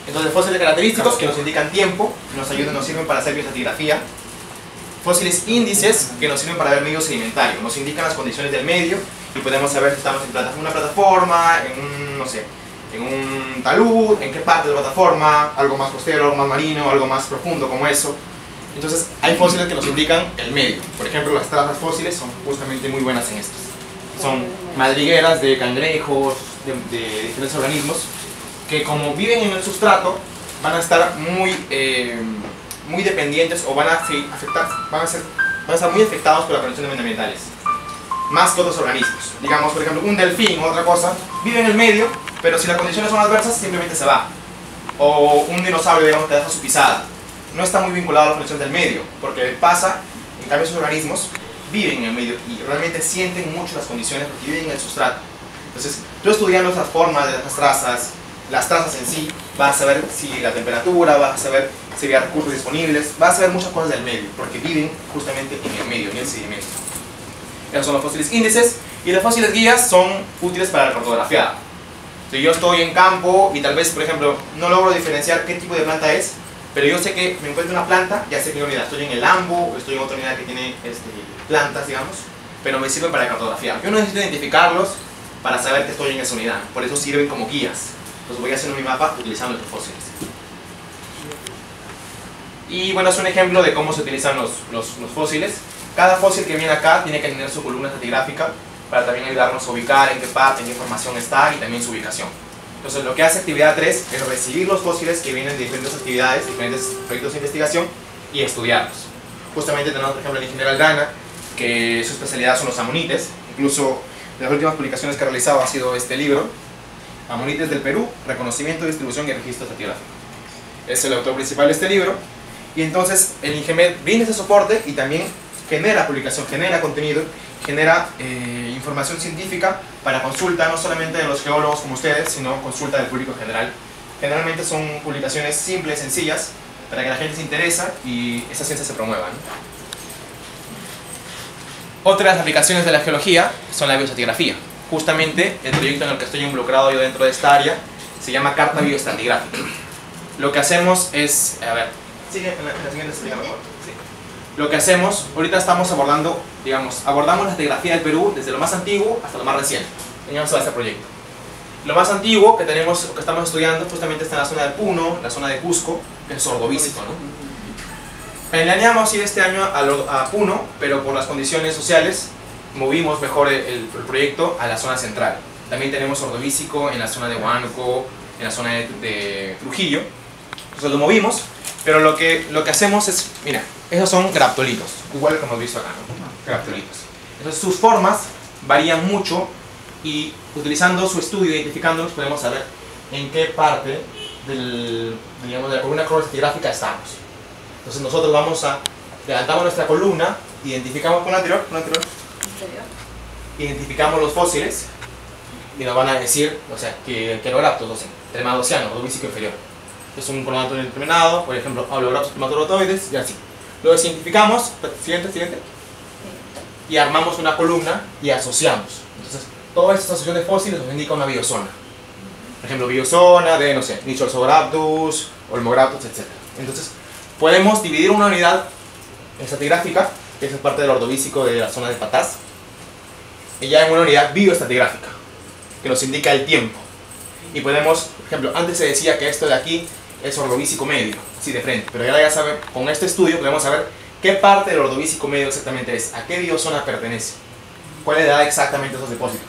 Entonces, fósiles característicos que nos indican tiempo, nos ayudan, nos sirven para hacer bioestratigrafía. Fósiles índices que nos sirven para ver medio sedimentario, nos indican las condiciones del medio y podemos saber si estamos en una plataforma, en un, no sé, en un talud, en qué parte de la plataforma, algo más costero, algo más marino, algo más profundo como eso. Entonces hay fósiles que nos indican el medio. Por ejemplo, las trazas fósiles son justamente muy buenas en estos. Son madrigueras de cangrejos, de diferentes organismos que como viven en el sustrato van a estar muy dependientes o van a estar muy afectados por las condiciones medioambientales, más que otros organismos. Digamos, por ejemplo, un delfín o otra cosa vive en el medio, pero si las condiciones son adversas simplemente se va. O un dinosaurio, digamos, que deja su pisada. No está muy vinculado a las condiciones del medio, porque pasa, en cambio esos organismos viven en el medio y realmente sienten mucho las condiciones porque viven en el sustrato. Entonces, tú estudiando las formas de las trazas en sí, vas a saber si la temperatura, vas a saber si hay recursos disponibles, vas a saber muchas cosas del medio, porque viven justamente en el medio, en el sedimento. Esos son los fósiles índices, y los fósiles guías son útiles para la cartografiada. Si yo estoy en campo y tal vez, por ejemplo, no logro diferenciar qué tipo de planta es, pero yo sé que me encuentro una planta, ya sé qué unidad, estoy en el AMBO, o estoy en otra unidad que tiene plantas, digamos, pero me sirven para cartografiar. Yo no necesito identificarlos para saber que estoy en esa unidad, por eso sirven como guías. Entonces voy haciendo mi mapa utilizando estos fósiles. Y bueno, es un ejemplo de cómo se utilizan los fósiles. Cada fósil que viene acá tiene que tener su columna estratigráfica para también ayudarnos a ubicar en qué parte, en qué formación está y también su ubicación. Entonces lo que hace actividad 3 es recibir los fósiles que vienen de diferentes actividades, diferentes proyectos de investigación y estudiarlos. Justamente tenemos por ejemplo el ingeniero Aldana, que su especialidad son los amonites. Incluso de las últimas publicaciones que ha realizado ha sido este libro, Amonites del Perú, reconocimiento, distribución y registro estratigráfico. Es el autor principal de este libro. Y entonces el INGEMED brinda ese soporte y también genera publicación, genera contenido, genera información científica para consulta no solamente de los geólogos como ustedes, sino consulta del público en general. Generalmente son publicaciones simples, sencillas, para que la gente se interese y esa ciencia se promueva, ¿no? Otras aplicaciones de la geología son la bioestratigrafía. Justamente el proyecto en el que estoy involucrado yo dentro de esta área se llama Carta Bioestratigráfica. Lo que hacemos es, a ver, sigue la siguiente explica mejor. Sí. Lo que hacemos, ahorita estamos abordando, digamos, abordamos la estratigrafía del Perú desde lo más antiguo hasta lo más reciente. Teníamos este proyecto. Lo más antiguo que tenemos, que estamos estudiando, justamente está en la zona de Puno, la zona de Cusco, que es Ordovícico, ¿no? Planeamos ir este año a Puno, pero por las condiciones sociales movimos mejor el proyecto a la zona central. También tenemos Ordovícico en la zona de Huánuco, en la zona de Trujillo. Entonces lo movimos, pero lo que hacemos es, mira, esos son graptolitos, igual que hemos visto acá, ¿no? Graptolitos. Entonces sus formas varían mucho y utilizando su estudio, identificándolos, podemos saber en qué parte digamos, de la columna cronoestratigráfica estamos. Entonces nosotros levantamos nuestra columna, identificamos con la anterior, identificamos los fósiles y nos van a decir, o sea, que Queroraptor, no sé, tremadociano, ordovícico inferior. Es un coronatorio determinado, por ejemplo, Abloraptor trematorotoides y así. Lo identificamos, siguiente, y armamos una columna y asociamos. Entonces, toda esta asociación de fósiles nos indica una biozona. Por ejemplo, biozona de, no sé, Nichorsograptus, Olmograptus, etc. Entonces, podemos dividir una unidad estratigráfica, que es parte del ordovícico de la zona de Patás, y ya en una unidad bioestratigráfica, que nos indica el tiempo. Y podemos, por ejemplo, antes se decía que esto de aquí es ordovícico medio, así de frente, pero ya saber, con este estudio podemos saber qué parte del ordovícico medio exactamente es, a qué biozona pertenece, cuál le da exactamente esos depósitos.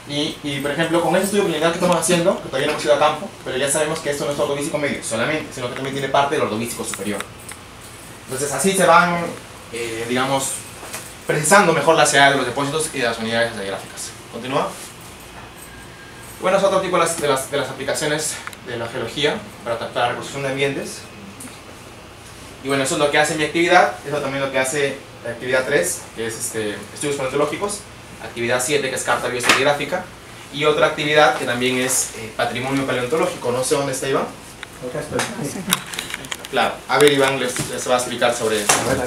Y por ejemplo, con este estudio preliminar que estamos haciendo, que todavía no hemos ido a campo, pero ya sabemos que esto no es ordovícico medio solamente, sino que también tiene parte del ordovícico superior. Entonces así se van, digamos, precisando mejor la edad de los depósitos y de las unidades estratigráficas. ¿Continúa? Bueno, es otro tipo de las aplicaciones de la geología para tratar la reconstrucción de ambientes. Y bueno, eso es lo que hace mi actividad, eso también lo que hace la actividad 3, que es estudios paleontológicos, actividad 7, que es carta bioestratigráfica, y otra actividad que también es patrimonio paleontológico. No sé dónde está Iván. Claro, a ver, Iván les va a explicar sobre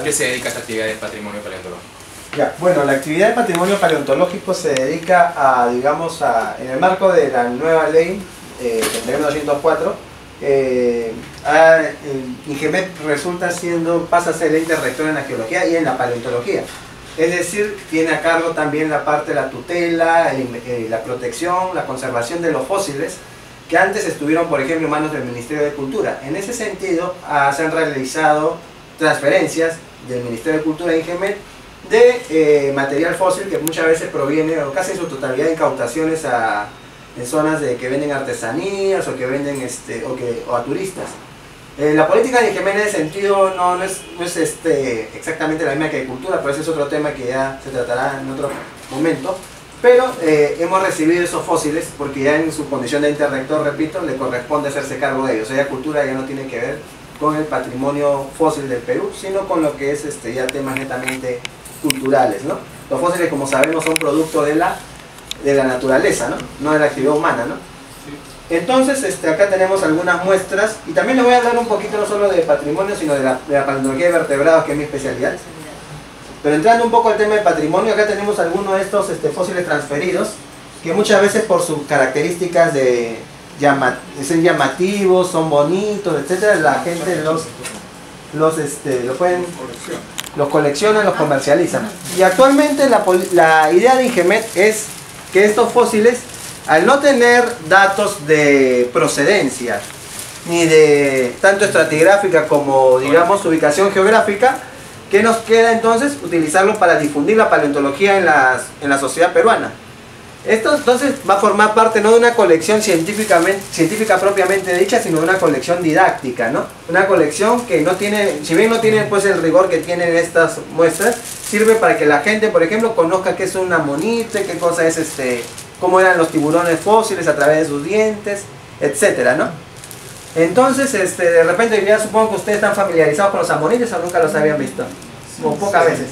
qué se dedica a esta actividad de patrimonio paleontológico. Ya, bueno, la actividad de patrimonio paleontológico se dedica a, digamos, en el marco de la nueva ley 1904, INGEMET pasa a ser el ente rector en la geología y en la paleontología. Es decir, tiene a cargo también la parte de la tutela, la protección, la conservación de los fósiles que antes estuvieron, por ejemplo, en manos del Ministerio de Cultura. En ese sentido, se han realizado transferencias del Ministerio de Cultura a INGEMET de material fósil que muchas veces proviene, o casi en su totalidad, de incautaciones en zonas que venden artesanías o que venden o a turistas. La política de INGEMET en ese sentido no es exactamente la misma que de cultura, pero ese es otro tema que ya se tratará en otro momento. Pero hemos recibido esos fósiles porque ya en su condición de ente rector, repito, le corresponde hacerse cargo de ellos. O sea, cultura ya no tiene que ver con el patrimonio fósil del Perú, sino con lo que es ya temas netamente culturales, ¿no? Los fósiles, como sabemos, son producto de la naturaleza, no de la actividad humana, ¿no? Entonces, acá tenemos algunas muestras, y también les voy a hablar un poquito no solo de patrimonio, sino de la paleontología de vertebrados, que es mi especialidad. Pero entrando un poco al tema de patrimonio, acá tenemos algunos de estos fósiles transferidos, que muchas veces por sus características de ser llamativos, son bonitos, etcétera, la gente los colecciona, los comercializan. Y actualmente la idea de INGEMET es que estos fósiles, al no tener datos de procedencia, ni de tanto estratigráfica como, digamos, ubicación geográfica, ¿qué nos queda entonces? Utilizarlo para difundir la paleontología en la sociedad peruana. Esto entonces va a formar parte no de una colección científica propiamente dicha, sino de una colección didáctica, ¿no? Una colección que no tiene, si bien no tiene pues el rigor que tienen estas muestras, sirve para que la gente, por ejemplo, conozca qué es una amonite, qué cosa es cómo eran los tiburones fósiles a través de sus dientes, etcétera, ¿no? Entonces, de repente, ya supongo que ustedes están familiarizados con los amonites o nunca los habían visto. O pocas veces.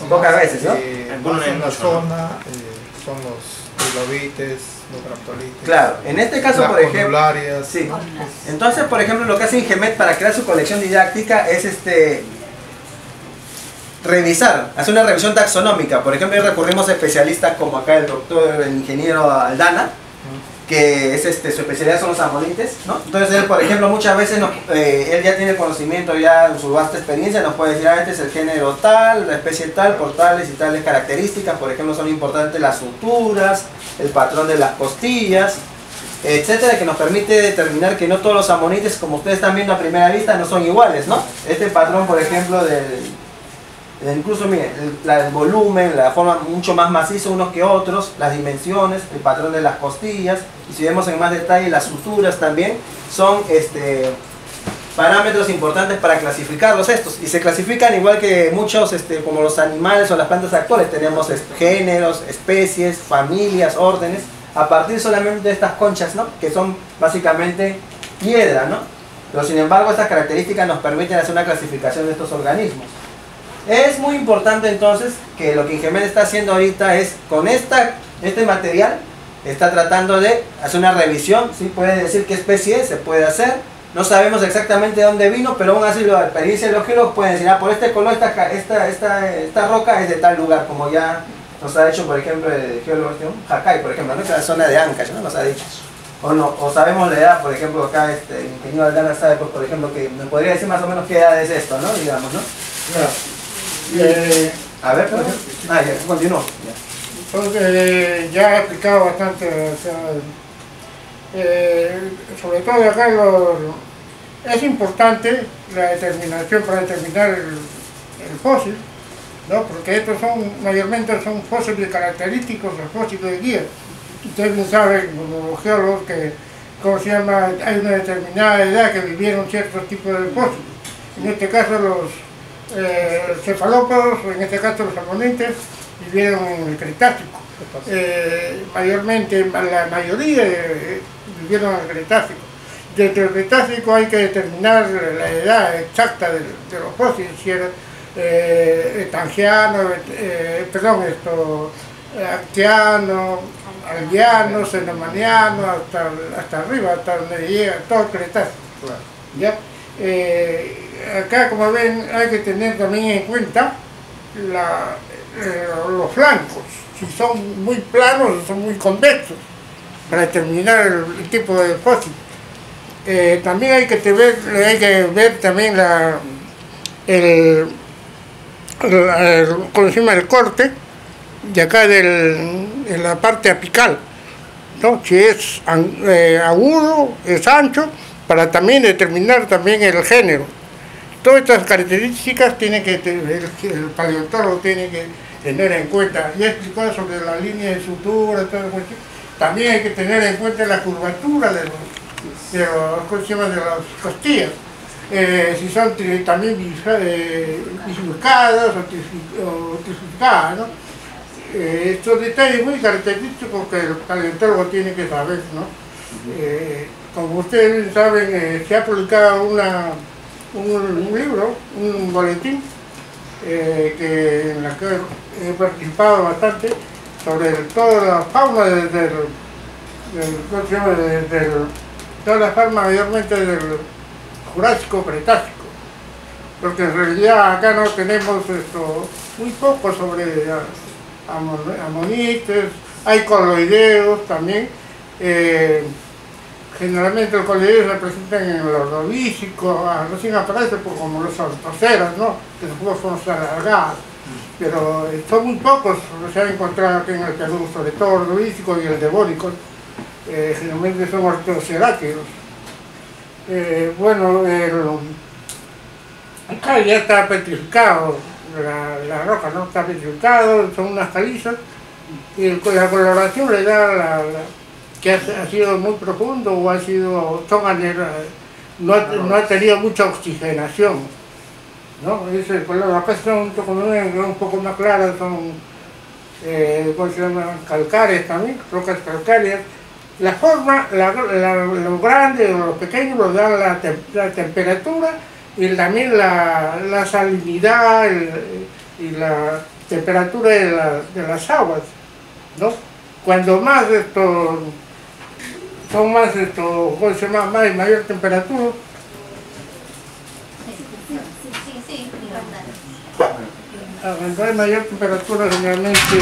Pocas veces, ¿no? En la zona son los trilobites, los graptolites. Claro, en este caso, por ejemplo. Sí. Entonces, por ejemplo, lo que hace INGEMET para crear su colección didáctica es revisar, hacer una revisión taxonómica. Por ejemplo, recurrimos a especialistas como acá el ingeniero Aldana, que su especialidad son los amonites, ¿no? Entonces él, por ejemplo, muchas veces él ya tiene conocimiento, ya en su vasta experiencia nos puede decir, este es el género tal, la especie tal, por tales y tales características. Por ejemplo, son importantes las suturas, el patrón de las costillas, etcétera, que nos permite determinar que no todos los amonites, como ustedes están viendo a primera vista, no son iguales, ¿no? Este patrón, por ejemplo, incluso miren, el volumen, la forma mucho más macizo unos que otros, las dimensiones, el patrón de las costillas, y si vemos en más detalle las suturas también, son parámetros importantes para clasificarlos estos, y se clasifican igual que muchos, como los animales o las plantas actuales. Tenemos géneros, especies, familias, órdenes, a partir solamente de estas conchas, ¿no? Que son básicamente piedra, ¿no? Pero sin embargo estas características nos permiten hacer una clasificación de estos organismos. Es muy importante entonces que lo que INGEMET está haciendo ahorita es, con este material, está tratando de hacer una revisión, ¿sí? Puede decir qué especie es, se puede hacer. No sabemos exactamente de dónde vino, pero aún así la experiencia de los geólogos pueden decir, por este color esta roca es de tal lugar, como ya nos ha dicho, por ejemplo, el geólogo Jacay, por ejemplo, ¿no? Que es la zona de Ancash, ¿no? Nos ha dicho. O sabemos la edad, por ejemplo, acá el ingeniero Aldana sabe, pues, por ejemplo, que me podría decir más o menos qué edad es esto, ¿no? Digamos, ¿no? Claro. A ver, por ejemplo. Ya, continúo. Entonces, ya he explicado bastante, o sea, sobre todo acá es importante la determinación para determinar el fósil, ¿no? Porque estos mayormente son fósiles característicos, los fósiles de guía. Ustedes bien saben, como geólogos, que ¿cómo se llama? Hay una determinada edad que vivieron ciertos tipos de fósiles. En este caso los cefalópodos, en este caso los amonites, vivieron en el Cretácico. Mayormente, la mayoría vivieron en el Cretácico. Desde el Cretácico hay que determinar la edad exacta de los fósiles, si era etangiano, actiano, albiano, cenomaniano, hasta arriba, hasta donde llega todo el Cretácico. ¿Ya? Acá, como ven, hay que tener también en cuenta los flancos, si son muy planos o son muy convexos. para determinar el tipo de fósil. También hay que ver también ¿cómo se llama? El corte de acá de la parte apical, ¿no? Si es agudo, es ancho, para también determinar también el género. Todas estas características el paleontólogo tiene que tener en cuenta. Ya he explicado sobre la línea de sutura, todo eso. También hay que tener en cuenta la curvatura de las costillas. Si son también bifurcadas o trifurcadas, ¿no? Estos detalles muy característicos que el paleontólogo tiene que saber, ¿no? Como ustedes saben, se ha publicado un libro, un boletín, en la que he participado bastante, sobre toda la fauna toda la fauna mayormente del Jurásico Cretácico, porque en realidad acá no tenemos muy poco sobre amonites, hay coloideos también. Generalmente los coloideos se representan en el ordovícico, recién aparece como los ortoceras, ¿no? Que después fueron alargadas, pero son muy pocos, se han encontrado aquí en el Perú, sobre todo ordovícico y el devónico, generalmente son ortoceráceos. Bueno, acá ya está petrificado, la roca no está petrificado, son unas calizas, y la coloración le da que ha sido muy profundo o no ha tenido mucha oxigenación, ¿no? Ese color, acá son un poco más claras, son ¿cómo se llama? Calcáreas también, rocas calcáreas. La forma, lo grande o lo pequeño lo da la temperatura y también la salinidad y la temperatura de las aguas, ¿no? Cuando más ¿cómo se llama? Mayor temperatura. Cuando hay mayor temperatura generalmente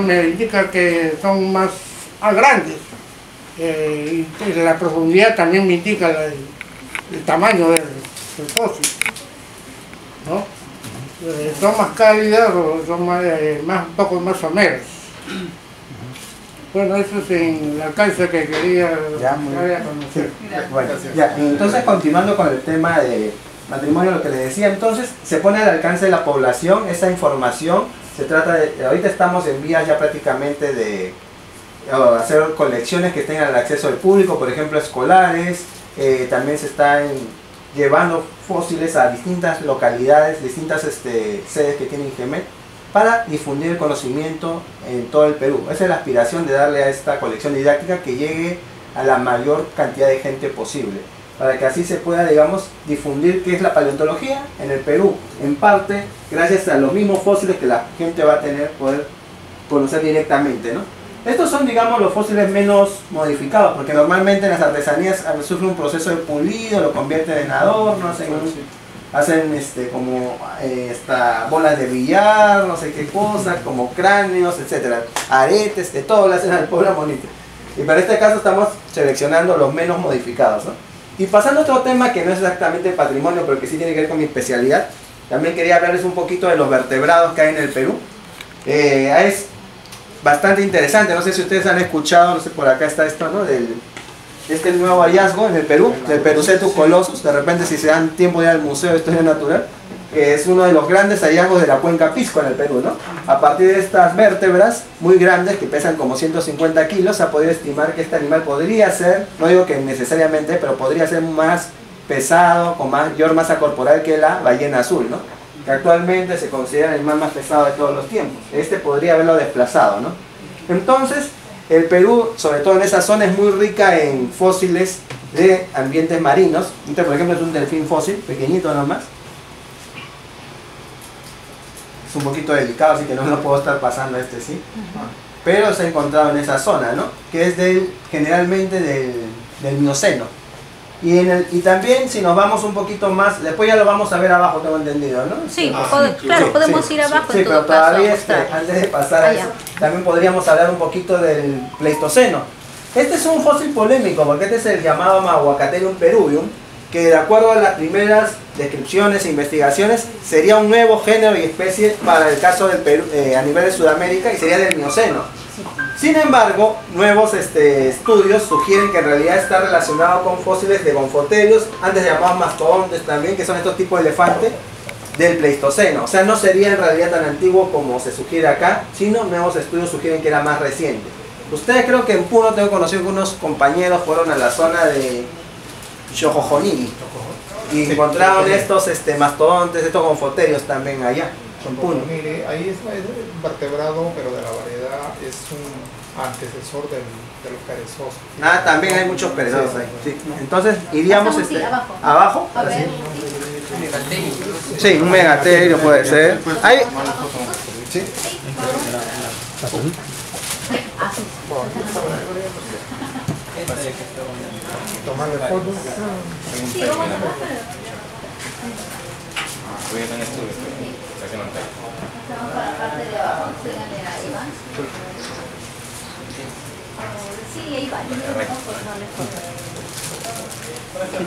me indica que son más grandes. Y la profundidad también me indica el tamaño del fósil, ¿no? Son más cálidas o son un poco más someras. Bueno, eso es en el alcance que quería conocer. Bueno, ya, entonces continuando con el tema de matrimonio, lo que les decía, entonces se pone al alcance de la población esa información. Se trata de, ahorita estamos en vías ya prácticamente de hacer colecciones que tengan el acceso al público, por ejemplo escolares. También se están llevando fósiles a distintas localidades, distintas sedes que tiene INGEMET, para difundir el conocimiento en todo el Perú. Esa es la aspiración de darle a esta colección didáctica que llegue a la mayor cantidad de gente posible, para que así se pueda, digamos, difundir qué es la paleontología en el Perú, en parte gracias a los mismos fósiles que la gente va a poder conocer directamente, ¿no? Estos son, digamos, los fósiles menos modificados, porque normalmente en las artesanías sufren un proceso de pulido, lo convierten en adornos, hacen como bolas de billar, no sé qué cosa, como cráneos, etcétera, aretes, de todo lo hacen al pobre monito. Y para este caso estamos seleccionando los menos modificados, ¿no? Y pasando a otro tema que no es exactamente patrimonio, pero que sí tiene que ver con mi especialidad, también quería hablarles un poquito de los vertebrados que hay en el Perú. Es bastante interesante, no sé si ustedes han escuchado, no sé, por acá está esto, ¿no? Este nuevo hallazgo en el Perú, del Perucetus colossus. De repente, si se dan tiempo de ir al Museo de Historia Natural, es uno de los grandes hallazgos de la cuenca Pisco en el Perú, ¿no? A partir de estas vértebras muy grandes, que pesan como 150 kilos, se ha podido estimar que este animal podría ser, no digo que necesariamente, pero podría ser más pesado, con mayor masa corporal que la ballena azul, ¿no? Que actualmente se considera el animal más pesado de todos los tiempos. Este podría haberlo desplazado, ¿no? Entonces, el Perú, sobre todo en esa zona, es muy rica en fósiles de ambientes marinos. Este, por ejemplo, es un delfín fósil, pequeñito nomás. Es un poquito delicado, así que no lo puedo estar pasando ¿sí? Pero se ha encontrado en esa zona, ¿no? Que es generalmente del Mioceno. Y también, si nos vamos un poquito más, después ya lo vamos a ver abajo, tengo entendido, ¿no? Sí, claro, podemos ir abajo en todo pero caso, todavía antes de pasar a eso, también podríamos hablar un poquito del Pleistoceno. Este es un fósil polémico porque este es el llamado Mahuacaterium peruvium, que de acuerdo a las primeras descripciones e investigaciones sería un nuevo género y especie para el caso del Perú, a nivel de Sudamérica, y sería del Mioceno. Sin embargo, nuevos estudios sugieren que en realidad está relacionado con fósiles de gonfoterios, antes llamados mastodontes también, que son estos tipos de elefantes del Pleistoceno. O sea, no sería en realidad tan antiguo como se sugiere acá, sino nuevos estudios sugieren que era más reciente. Ustedes, creo que en Puno tengo conocido que unos compañeros fueron a la zona de Xojojonili y encontraron estos mastodontes, estos gonfoterios también allá en Puno. Mire, ahí es un vertebrado, pero de la variedad es un antecesor de los perezosos. Ah, también hay muchos perezosos ahí. Sí. Entonces iríamos Pasamos, sí, abajo. abajo. A ver. Sí, un megaterio puede ser. Ahí. Sí. Tomarle fotos. Sí, vamos a ver. Voy a tener esto, para que no caiga. Estamos para la parte de abajo, síganle a Iván. Sí, ahí va. Gracias.